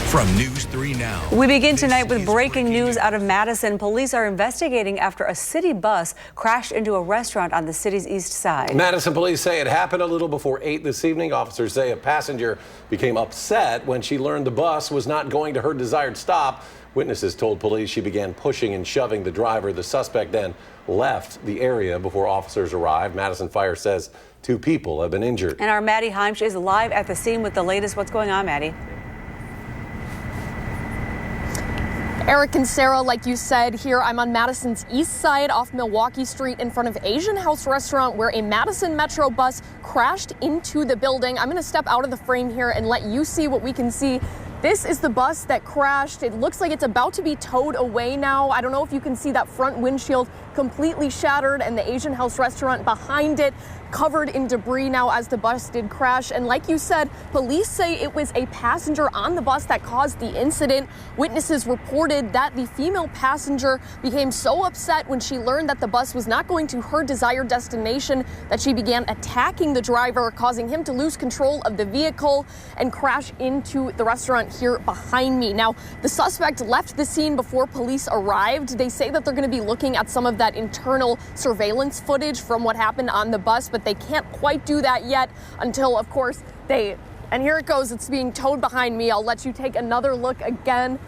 From News 3 Now. We begin tonight with breaking news out of Madison. Police are investigating after a city bus crashed into a restaurant on the city's east side. Madison police say it happened a little before 8 this evening. Officers say a passenger became upset when she learned the bus was not going to her desired stop. Witnesses told police she began pushing and shoving the driver. The suspect then left the area before officers arrived. Madison Fire says 2 people have been injured. And our Maddie Heimsch is live at the scene with the latest. What's going on, Maddie? Eric and Sarah, like you said, here I'm on Madison's east side off Milwaukee Street in front of Asian House Restaurant where a Madison Metro bus crashed into the building. I'm going to step out of the frame here and let you see what we can see. This is the bus that crashed. It looks like it's about to be towed away now. I don't know if you can see that front windshield completely shattered and the Asian House Restaurant behind it covered in debris now as the bus did crash. And like you said, police say it was a passenger on the bus that caused the incident. Witnesses reported that the female passenger became so upset when she learned that the bus was not going to her desired destination that she began attacking the driver, causing him to lose control of the vehicle and crash into the restaurant here behind me. Now, the suspect left the scene before police arrived. They say that they're going to be looking at some of that internal surveillance footage from what happened on the bus, but they can't quite do that yet until, of course, and here it goes, it's being towed behind me. I'll let you take another look again.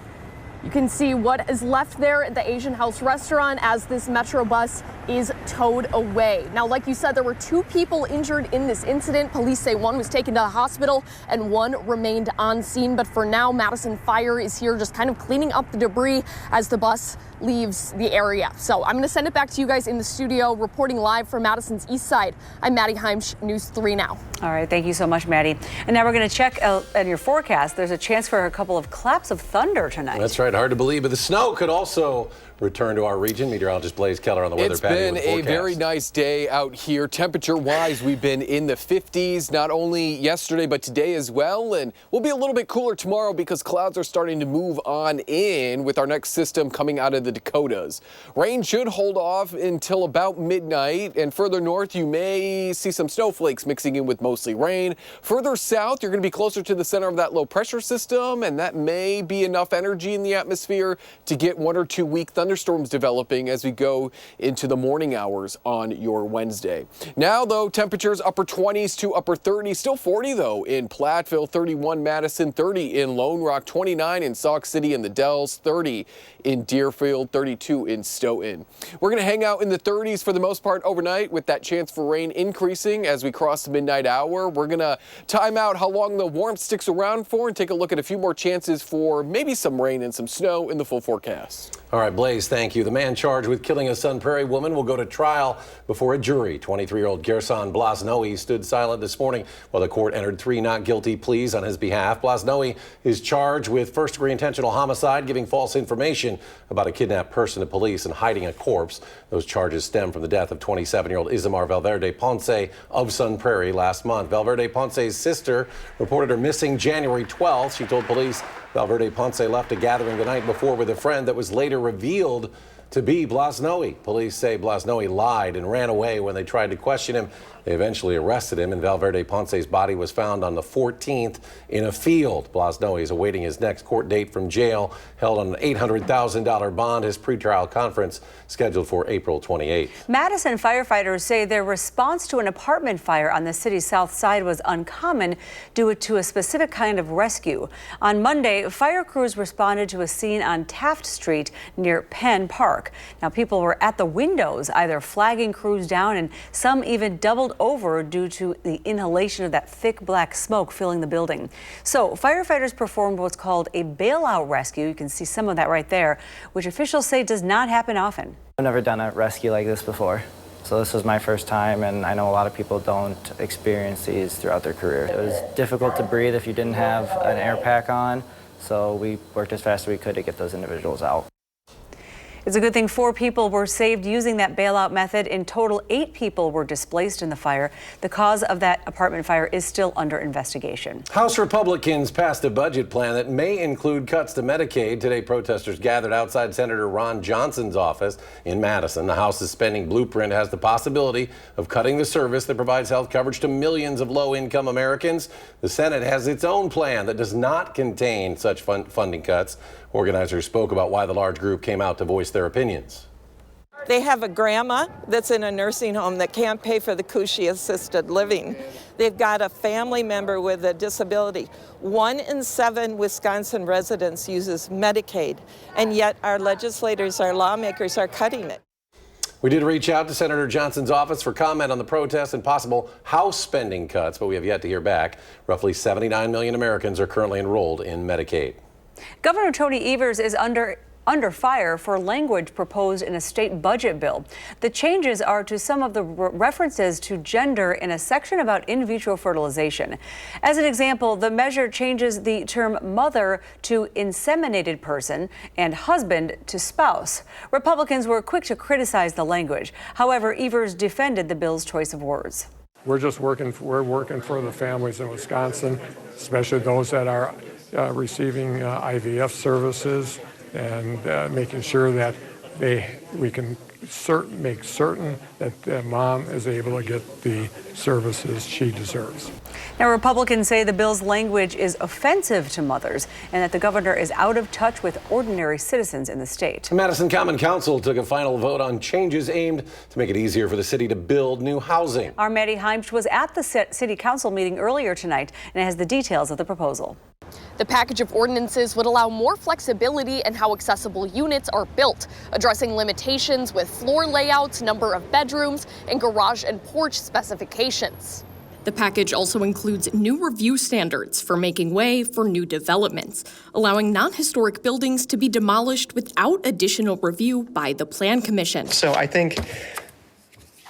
You can see what is left there at the Asian House Restaurant as this Metro bus is towed away. Now, like you said, there were 2 people injured in this incident. Police say 1 was taken to the hospital and 1 remained on scene. But for now, Madison Fire is here just kind of cleaning up the debris as the bus leaves the area. So I'm going to send it back to you guys in the studio, reporting live from Madison's east side. I'm Maddie Heimsch, News 3 Now. All right, thank you so much, Maddie. And now we're going to check on your forecast. There's a chance for a couple of claps of thunder tonight. That's right, hard to believe, but the snow could also return to our region. Meteorologist Blaze Keller on the weather patio. It's been a very nice day out here. Temperature-wise, we've been in the 50s, not only yesterday, but today as well. And we'll be a little bit cooler tomorrow because clouds are starting to move on in with our next system coming out of the Dakotas. Rain should hold off until about midnight. And further north, you may see some snowflakes mixing in with mostly rain. Further south, you're going to be closer to the center of that low pressure system, and that may be enough energy in the atmosphere to get 1 or 2 weak thunderstorms developing as we go into the morning hours on your Wednesday. Now, though, temperatures upper 20s to upper 30s, still 40, though, in Platteville, 31 Madison, 30 in Lone Rock, 29 in Sauk City and the Dells, 30 in Deerfield, 32 in Stoughton. We're going to hang out in the 30s for the most part overnight with that chance for rain increasing as we cross the midnight hour. We're going to time out how long the warmth sticks around for and take a look at a few more chances for maybe some rain and some snow in the full forecast. All right, Blaze, thank you. The man charged with killing a Sun Prairie woman will go to trial before a jury. 23-year-old Gerson Blasnoe stood silent this morning while the court entered 3 not guilty pleas on his behalf. Blasnoe is charged with first-degree intentional homicide, giving false information about a kidnapped person to police, and hiding a corpse. Those charges stem from the death of 27-year-old Isamar Valverde Ponce of Sun Prairie last month. Valverde Ponce's sister reported her missing January 12th. She told police Valverde Ponce left a gathering the night before with a friend that was later revealed to be Blasnoe. Police say Blasnoe lied and ran away when they tried to question him. They eventually arrested him, and Valverde Ponce's body was found on the 14th in a field. Blasnoe is awaiting his next court date from jail, held on an $800,000 bond. His pretrial conference scheduled for April 28th. Madison firefighters say their response to an apartment fire on the city's south side was uncommon due to a specific kind of rescue. On Monday, fire crews responded to a scene on Taft Street near Penn Park. Now, people were at the windows, either flagging crews down, and some even doubled over due to the inhalation of that thick black smoke filling the building. So firefighters performed what's called a bailout rescue. You can see some of that right there, which officials say does not happen often. I've never done a rescue like this before. So this was my first time, and I know a lot of people don't experience these throughout their career. It was difficult to breathe if you didn't have an air pack on, so we worked as fast as we could to get those individuals out. It's a good thing 4 people were saved using that bailout method. In total, 8 people were displaced in the fire. The cause of that apartment fire is still under investigation. House Republicans passed a budget plan that may include cuts to Medicaid. Today, protesters gathered outside Senator Ron Johnson's office in Madison. The House's spending blueprint has the possibility of cutting the service that provides health coverage to millions of low-income Americans. The Senate has its own plan that does not contain such funding cuts. Organizers spoke about why the large group came out to voice their opinions. They have a grandma that's in a nursing home that can't pay for the cushy assisted living. They've got a family member with a disability. 1 in 7 Wisconsin residents uses Medicaid, and yet our legislators, our lawmakers are cutting it. We did reach out to Senator Johnson's office for comment on the protests and possible House spending cuts, but we have yet to hear back. Roughly 79 million Americans are currently enrolled in Medicaid. Governor Tony Evers is under fire for language proposed in a state budget bill. The changes are to some of the references to gender in a section about in vitro fertilization. As an example, the measure changes the term mother to inseminated person and husband to spouse. Republicans were quick to criticize the language. However, Evers defended the bill's choice of words. We're working for the families in Wisconsin, especially those that are receiving IVF services, and making sure that we can make certain that the mom is able to get the services she deserves. Now, Republicans say the bill's language is offensive to mothers and that the governor is out of touch with ordinary citizens in the state. The Madison Common Council took a final vote on changes aimed to make it easier for the city to build new housing. Our Maddie Heimsch was at the city council meeting earlier tonight and has the details of the proposal. The package of ordinances would allow more flexibility in how accessible units are built, addressing limitations with floor layouts, number of bedrooms, and garage and porch specifications. The package also includes new review standards for making way for new developments, allowing non-historic buildings to be demolished without additional review by the Plan Commission. So I think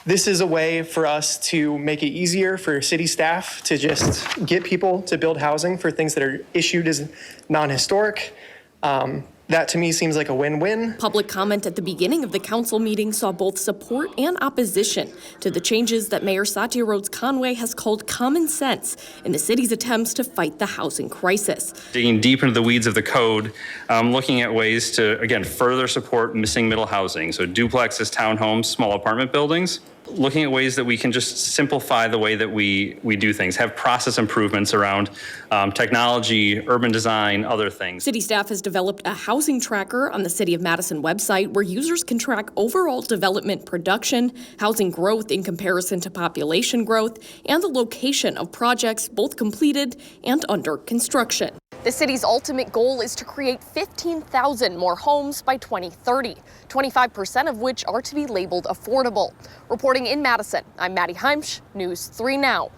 this is a way for us to make it easier for city staff to just get people to build housing for things that are issued as non-historic. That to me seems like a win-win. Public comment at the beginning of the council meeting saw both support and opposition to the changes that Mayor Satya Rhodes Conway has called common sense in the city's attempts to fight the housing crisis. Digging deep into the weeds of the code, looking at ways to, again, further support missing middle housing. So duplexes, townhomes, small apartment buildings. Looking at ways that we can just simplify the way that we do things, have process improvements around technology, urban design, other things. City staff has developed a housing tracker on the City of Madison website where users can track overall development production, housing growth in comparison to population growth, and the location of projects both completed and under construction. The city's ultimate goal is to create 15,000 more homes by 2030, 25% of which are to be labeled affordable. Reporting in Madison, I'm Maddie Heimsch, News 3 Now.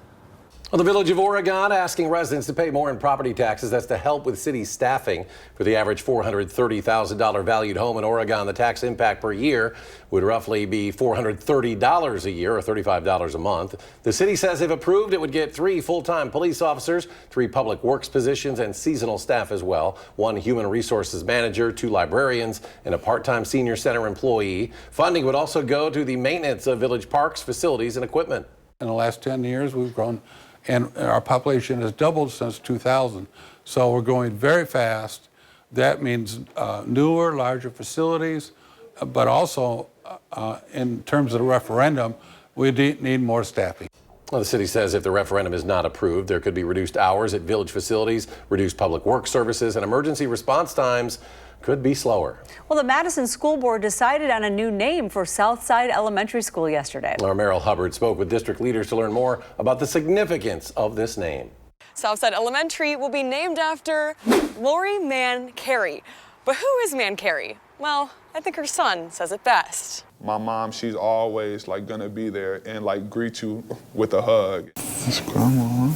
Well, the Village of Oregon asking residents to pay more in property taxes. That's to help with city staffing. For the average $430,000 valued home in Oregon, the tax impact per year would roughly be $430 a year or $35 a month. The city says if approved, it would get 3 full-time police officers, 3 public works positions, and seasonal staff as well. 1 human resources manager, 2 librarians, and a part-time senior center employee. Funding would also go to the maintenance of village parks, facilities, and equipment. In the last 10 years, we've grown, and our population has doubled since 2000. So we're growing very fast. That means newer, larger facilities, but also in terms of the referendum, we need more staffing. Well, the city says if the referendum is not approved, there could be reduced hours at village facilities, reduced public works services, and emergency response times could be slower. Well, the Madison School Board decided on a new name for Southside Elementary School yesterday. Our Merrill Hubbard spoke with district leaders to learn more about the significance of this name. Southside Elementary will be named after Lori Mann Carey. But who is Mann Carey? Well, I think her son says it best. My mom, she's always gonna be there and greet you with a hug. That's grandma.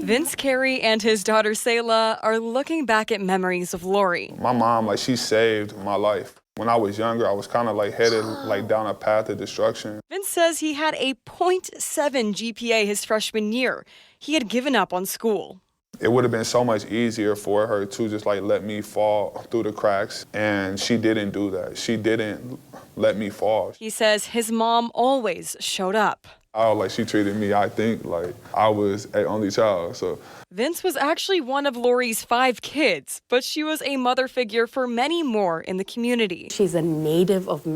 Vince Carey and his daughter Selah are looking back at memories of Lori. My mom, she saved my life. When I was younger, I was kind of headed down a path of destruction. Vince says he had a 0.7 GPA his freshman year. He had given up on school. It would have been so much easier for her to just like let me fall through the cracks, and she didn't do that. She didn't let me fall. He says his mom always showed up. Oh, like she treated me, I think, like I was an only child, so. Vince was actually one of Lori's 5 kids, but she was a mother figure for many more in the community. She's a native of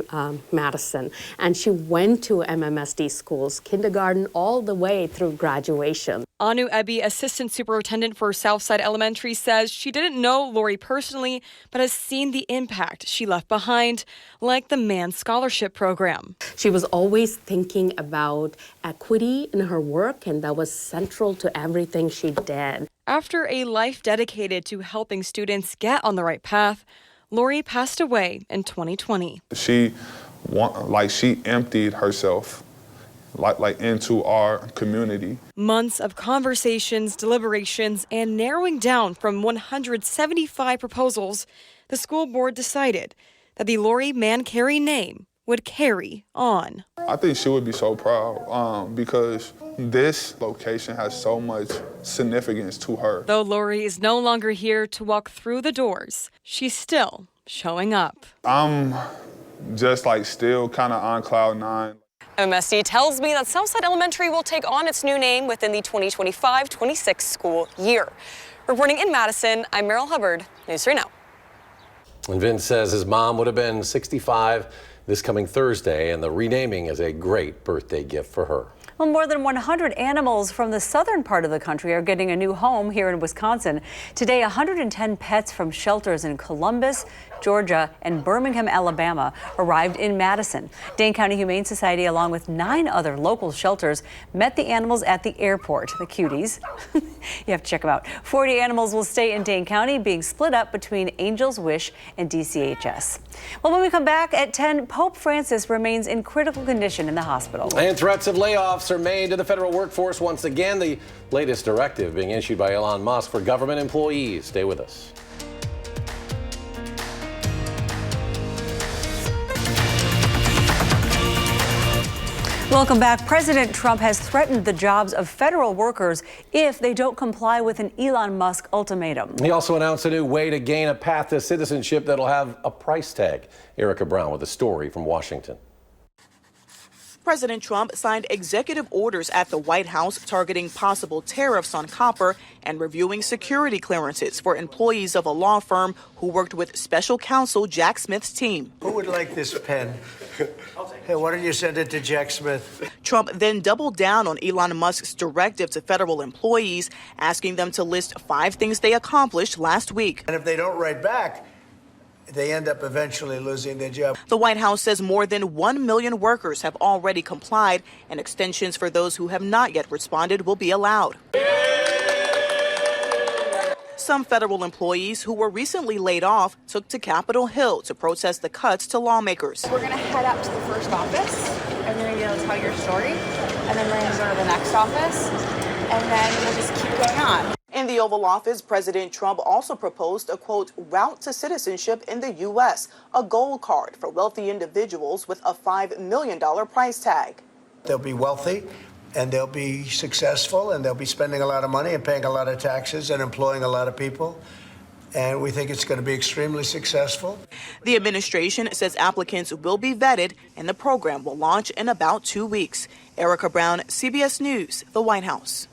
Madison, and she went to MMSD schools, kindergarten all the way through graduation. Anu Ebi, assistant superintendent for Southside Elementary, says she didn't know Lori personally, but has seen the impact she left behind, like the Mann Scholarship Program. She was always thinking about equity in her work, and that was central to everything she did. After a life dedicated to helping students get on the right path, Lori passed away in 2020. She emptied herself like into our community. Months of conversations, deliberations, and narrowing down from 175 proposals, the school board decided that the Lori Mann Carey name would carry on. I think she would be so proud because this location has so much significance to her. Though Lori is no longer here to walk through the doors, she's still showing up. I'm just like still kind of on cloud 9. MSD tells me that Southside Elementary will take on its new name within the 2025-26 school year. Reporting in Madison, I'm Meryl Hubbard, News 3 Now. And Vince says his mom would have been 65 this coming Thursday, and the renaming is a great birthday gift for her. Well, more than 100 animals from the southern part of the country are getting a new home here in Wisconsin. Today, 110 pets from shelters in Columbus, Georgia, and Birmingham, Alabama arrived in Madison. Dane County Humane Society, along with 9 other local shelters, met the animals at the airport. The cuties. You have to check them out. 40 animals will stay in Dane County, being split up between Angel's Wish and DCHS. Well, when we come back at 10, Pope Francis remains in critical condition in the hospital. And threats of layoffs are made to the federal workforce once again. The latest directive being issued by Elon Musk for government employees. Stay with us. Welcome back. President Trump has threatened the jobs of federal workers if they don't comply with an Elon Musk ultimatum. He also announced a new way to gain a path to citizenship that'll have a price tag. Erica Brown with a story from Washington. President Trump signed executive orders at the White House targeting possible tariffs on copper and reviewing security clearances for employees of a law firm who worked with special counsel Jack Smith's team. Who would like this pen? Hey, why don't you send it to Jack Smith? Trump then doubled down on Elon Musk's directive to federal employees, asking them to list 5 things they accomplished last week. And if they don't write back, they end up eventually losing their job. The White House says more than 1 million workers have already complied, and extensions for those who have not yet responded will be allowed. Some federal employees who were recently laid off took to Capitol Hill to protest the cuts to lawmakers. We're going to head up to the first office, and you're going to tell your story, and then we're going to go to the next office, and then we'll just keep going on. In the Oval Office, President Trump also proposed a, quote, route to citizenship in the U.S., a gold card for wealthy individuals with a $5 million price tag. They'll be wealthy, and they'll be successful, and they'll be spending a lot of money and paying a lot of taxes and employing a lot of people. And we think it's going to be extremely successful. The administration says applicants will be vetted, and the program will launch in about 2 weeks. Erica Brown, CBS News, the White House.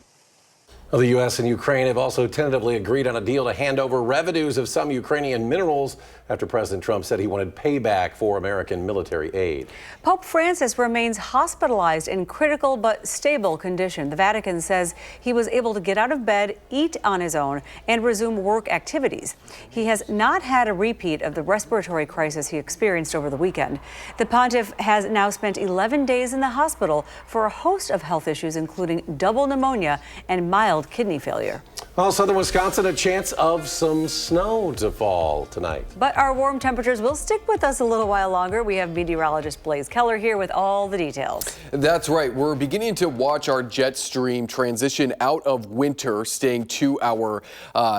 Well, the U.S. and Ukraine have also tentatively agreed on a deal to hand over revenues of some Ukrainian minerals after President Trump said he wanted payback for American military aid. Pope Francis remains hospitalized in critical but stable condition. The Vatican says he was able to get out of bed, eat on his own, and resume work activities. He has not had a repeat of the respiratory crisis he experienced over the weekend. The pontiff has now spent 11 days in the hospital for a host of health issues, including double pneumonia and mild kidney failure. Well, southern Wisconsin, a chance of some snow to fall tonight. But our warm temperatures will stick with us a little while longer. We have meteorologist Blaze Keller here with all the details. That's right. We're beginning to watch our jet stream transition out of winter, staying to our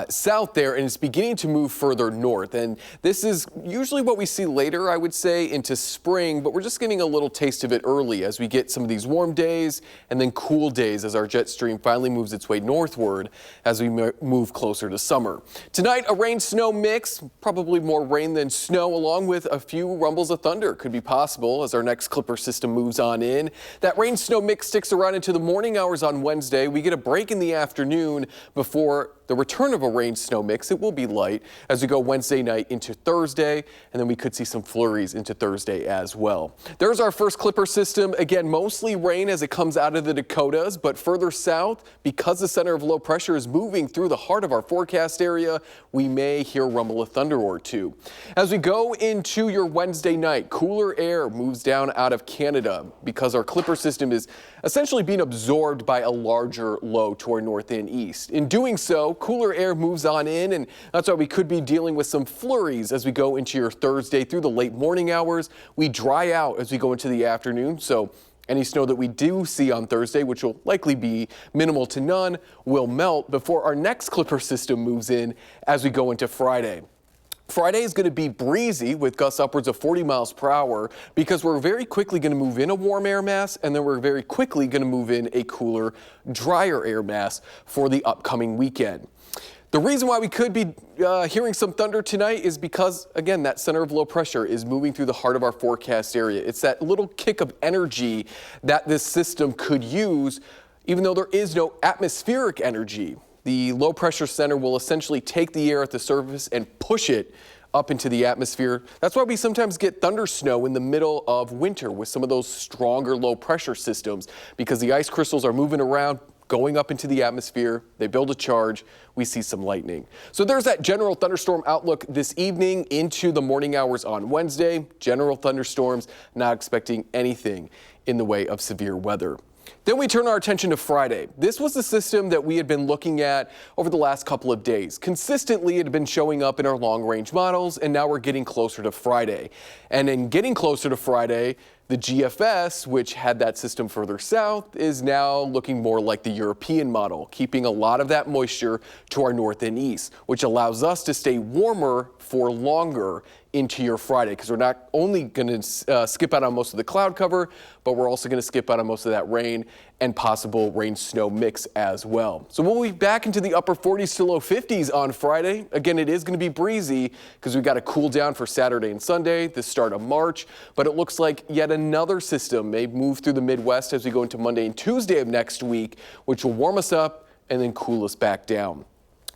south there, and it's beginning to move further north. And this is usually what we see later, I would say, into spring, but we're just getting a little taste of it early as we get some of these warm days and then cool days as our jet stream finally moves its way northward as as we move closer to summer. Tonight, a rain-snow mix, probably more rain than snow, along with a few rumbles of thunder could be possible as our next Clipper system moves on in. That rain-snow mix sticks around into the morning hours on Wednesday. We get a break in the afternoon before the return of a rain-snow mix. It will be light as we go Wednesday night into Thursday, and then we could see some flurries into Thursday as well. There's our first Clipper system. Again, mostly rain as it comes out of the Dakotas, but further south, because the center of low pressure is moving through the heart of our forecast area, we may hear a rumble of thunder or two. As we go into your Wednesday night, cooler air moves down out of Canada because our Clipper system is essentially being absorbed by a larger low to our north and east. In doing so, cooler air moves on in, and that's why we could be dealing with some flurries as we go into your Thursday through the late morning hours. We dry out as we go into the afternoon, so any snow that we do see on Thursday, which will likely be minimal to none, will melt before our next Clipper system moves in as we go into Friday. Friday is going to be breezy with gusts upwards of 40 miles per hour because we're very quickly going to move in a warm air mass, and then we're very quickly going to move in a cooler, drier air mass for the upcoming weekend. The reason why we could be hearing some thunder tonight is because, again, that center of low pressure is moving through the heart of our forecast area. It's that little kick of energy that this system could use, even though there is no atmospheric energy. The low pressure center will essentially take the air at the surface and push it up into the atmosphere. That's why we sometimes get thunder snow in the middle of winter with some of those stronger low pressure systems, because the ice crystals are moving around, going up into the atmosphere, they build a charge, we see some lightning. So there's that general thunderstorm outlook this evening into the morning hours on Wednesday. General thunderstorms, not expecting anything in the way of severe weather. Then we turn our attention to Friday. This was the system that we had been looking at over the last couple of days. Consistently, it had been showing up in our long-range models, and now we're getting closer to Friday. And in getting closer to Friday, the GFS, which had that system further south, is now looking more like the European model, keeping a lot of that moisture to our north and east, which allows us to stay warmer for longer into your Friday, because we're not only going to skip out on most of the cloud cover, but we're also going to skip out on most of that rain and possible rain-snow mix as well. So we'll be back into the upper 40s to low 50s on Friday. Again, it is going to be breezy because we've got a cool down for Saturday and Sunday, the start of March, but it looks like yet another system may move through the Midwest as we go into Monday and Tuesday of next week, which will warm us up and then cool us back down.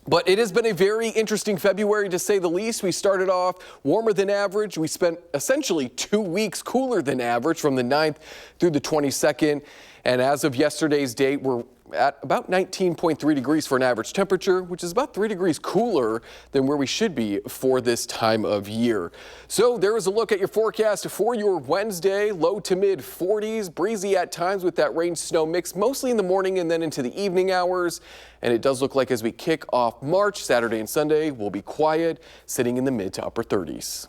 But it has been a very interesting February, to say the least. We started off warmer than average. We spent essentially 2 weeks cooler than average from the 9th through the 22nd. And as of yesterday's date, we're at about 19.3 degrees for an average temperature, which is about 3 degrees cooler than where we should be for this time of year. So there is a look at your forecast for your Wednesday, low to mid 40s, breezy at times with that rain snow mix, mostly in the morning and then into the evening hours. And it does look like as we kick off March, Saturday and Sunday, we'll be quiet, sitting in the mid to upper 30s.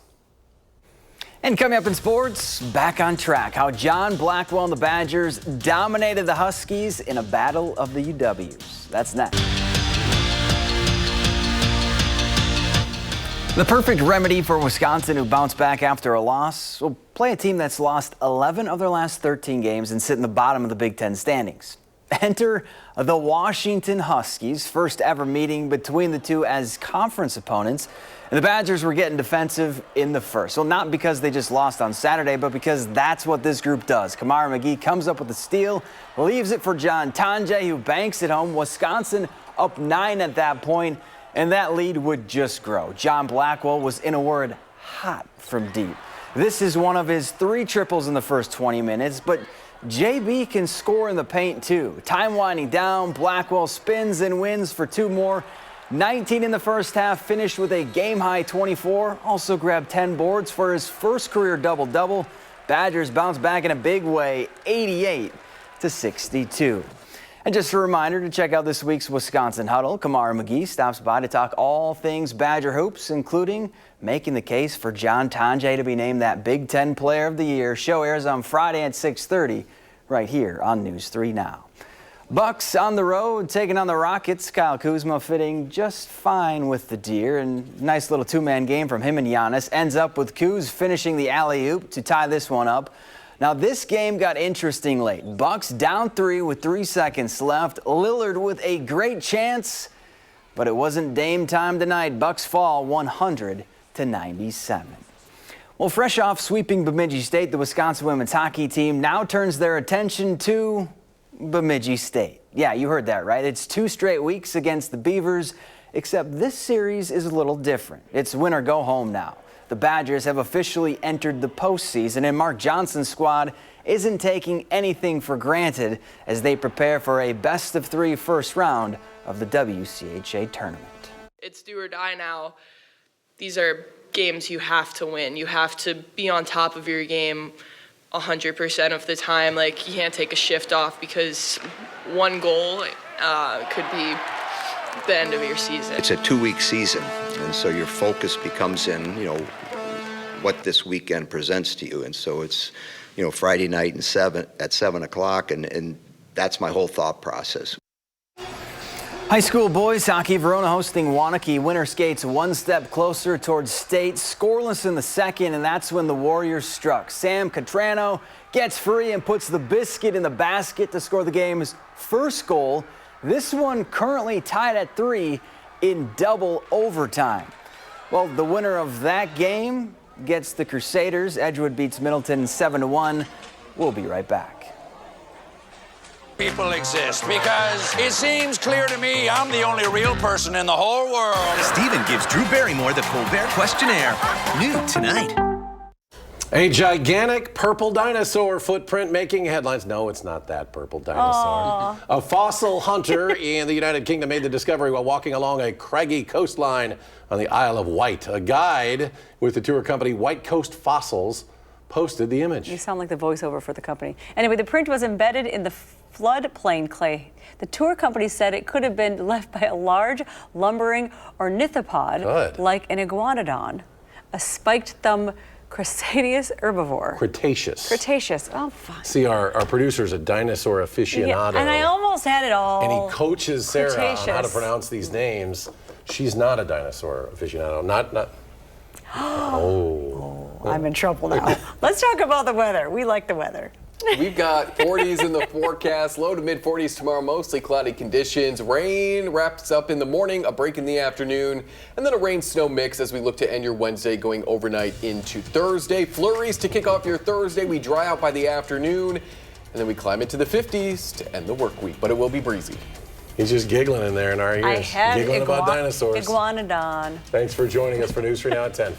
And coming up in sports, back on track, how John Blackwell and the Badgers dominated the Huskies in a battle of the UWs. That's next. The perfect remedy for Wisconsin, who bounced back after a loss, will play a team that's lost 11 of their last 13 games and sit in the bottom of the Big Ten standings. Enter the Washington Huskies, first ever meeting between the two as conference opponents. And the Badgers were getting defensive in the first. Well, not because they just lost on Saturday, but because that's what this group does. Kamara McGee comes up with the steal, leaves it for John Tonje, who banks it home. Wisconsin up 9 at that point, and that lead would just grow. John Blackwell was, in a word, hot from deep. This is one of his 3 triples in the first 20 minutes, but JB can score in the paint too. Time winding down, Blackwell spins and wins for 2 more. 19 in the first half, finished with a game-high 24. Also grabbed 10 boards for his first career double-double. Badgers bounce back in a big way, 88-62. And just a reminder to check out this week's Wisconsin Huddle. Kamara McGee stops by to talk all things Badger hoops, including making the case for John Tonje to be named that Big Ten Player of the Year. Show airs on Friday at 6:30 right here on News 3 Now. Bucks on the road, taking on the Rockets. Kyle Kuzma fitting just fine with the Deer. And nice little 2-man game from him and Giannis. Ends up with Kuz finishing the alley-oop to tie this one up. Now, this game got interesting late. Bucks down 3 with 3 seconds left. Lillard with a great chance, but it wasn't Dame time tonight. Bucks fall 100-97. Well, fresh off sweeping Bemidji State, the Wisconsin women's hockey team now turns their attention to Bemidji State. Yeah, you heard that right. It's 2 straight weeks against the Beavers, except this series is a little different. It's win or go home now. The Badgers have officially entered the postseason, and Mark Johnson's squad isn't taking anything for granted as they prepare for a best-of-3 first round of the WCHA tournament. It's do or die now. These are games you have to win. You have to be on top of your game 100% of the time. Like, you can't take a shift off because one goal could be the end of your season. It's a 2-week season, and so your focus becomes in, what this weekend presents to you. And so it's, Friday night at 7 o'clock, and that's my whole thought process. High school boys hockey, Verona hosting Wanakee. Winner skates one step closer towards state, scoreless in the second, and that's when the Warriors struck. Sam Catrano gets free and puts the biscuit in the basket to score the game's first goal. This one currently tied at 3 in double overtime. Well, the winner of that game gets the Crusaders. Edgewood beats Middleton 7-1. We'll be right back. People exist because it seems clear to me I'm the only real person in the whole world. Stephen gives Drew Barrymore the Colbert Questionnaire. New tonight. A gigantic purple dinosaur footprint making headlines. No, it's not that purple dinosaur. Aww. A fossil hunter in the United Kingdom made the discovery while walking along a craggy coastline on the Isle of Wight. A guide with the tour company White Coast Fossils posted the image. You sound like the voiceover for the company. Anyway, the print was embedded in the floodplain clay. The tour company said it could have been left by a large lumbering ornithopod like an iguanodon, a spiked thumb crustaceous herbivore. Cretaceous. Cretaceous. Oh, fine. See, our producer's a dinosaur aficionado. Yeah, and I almost had it all. And he coaches Sarah Cretaceous. on how to pronounce these names. She's not a dinosaur aficionado. Not. I'm in trouble now. Let's talk about the weather. We like the weather. We've got 40s in the forecast, low to mid 40s tomorrow, mostly cloudy conditions. Rain wraps up in the morning, a break in the afternoon, and then a rain-snow mix as we look to end your Wednesday going overnight into Thursday. Flurries to kick off your Thursday. We dry out by the afternoon, and then we climb into the 50s to end the work week, but it will be breezy. He's just giggling in there in our ears. I have giggling about dinosaurs. Iguanodon. Thanks for joining us for News 3 Now at 10.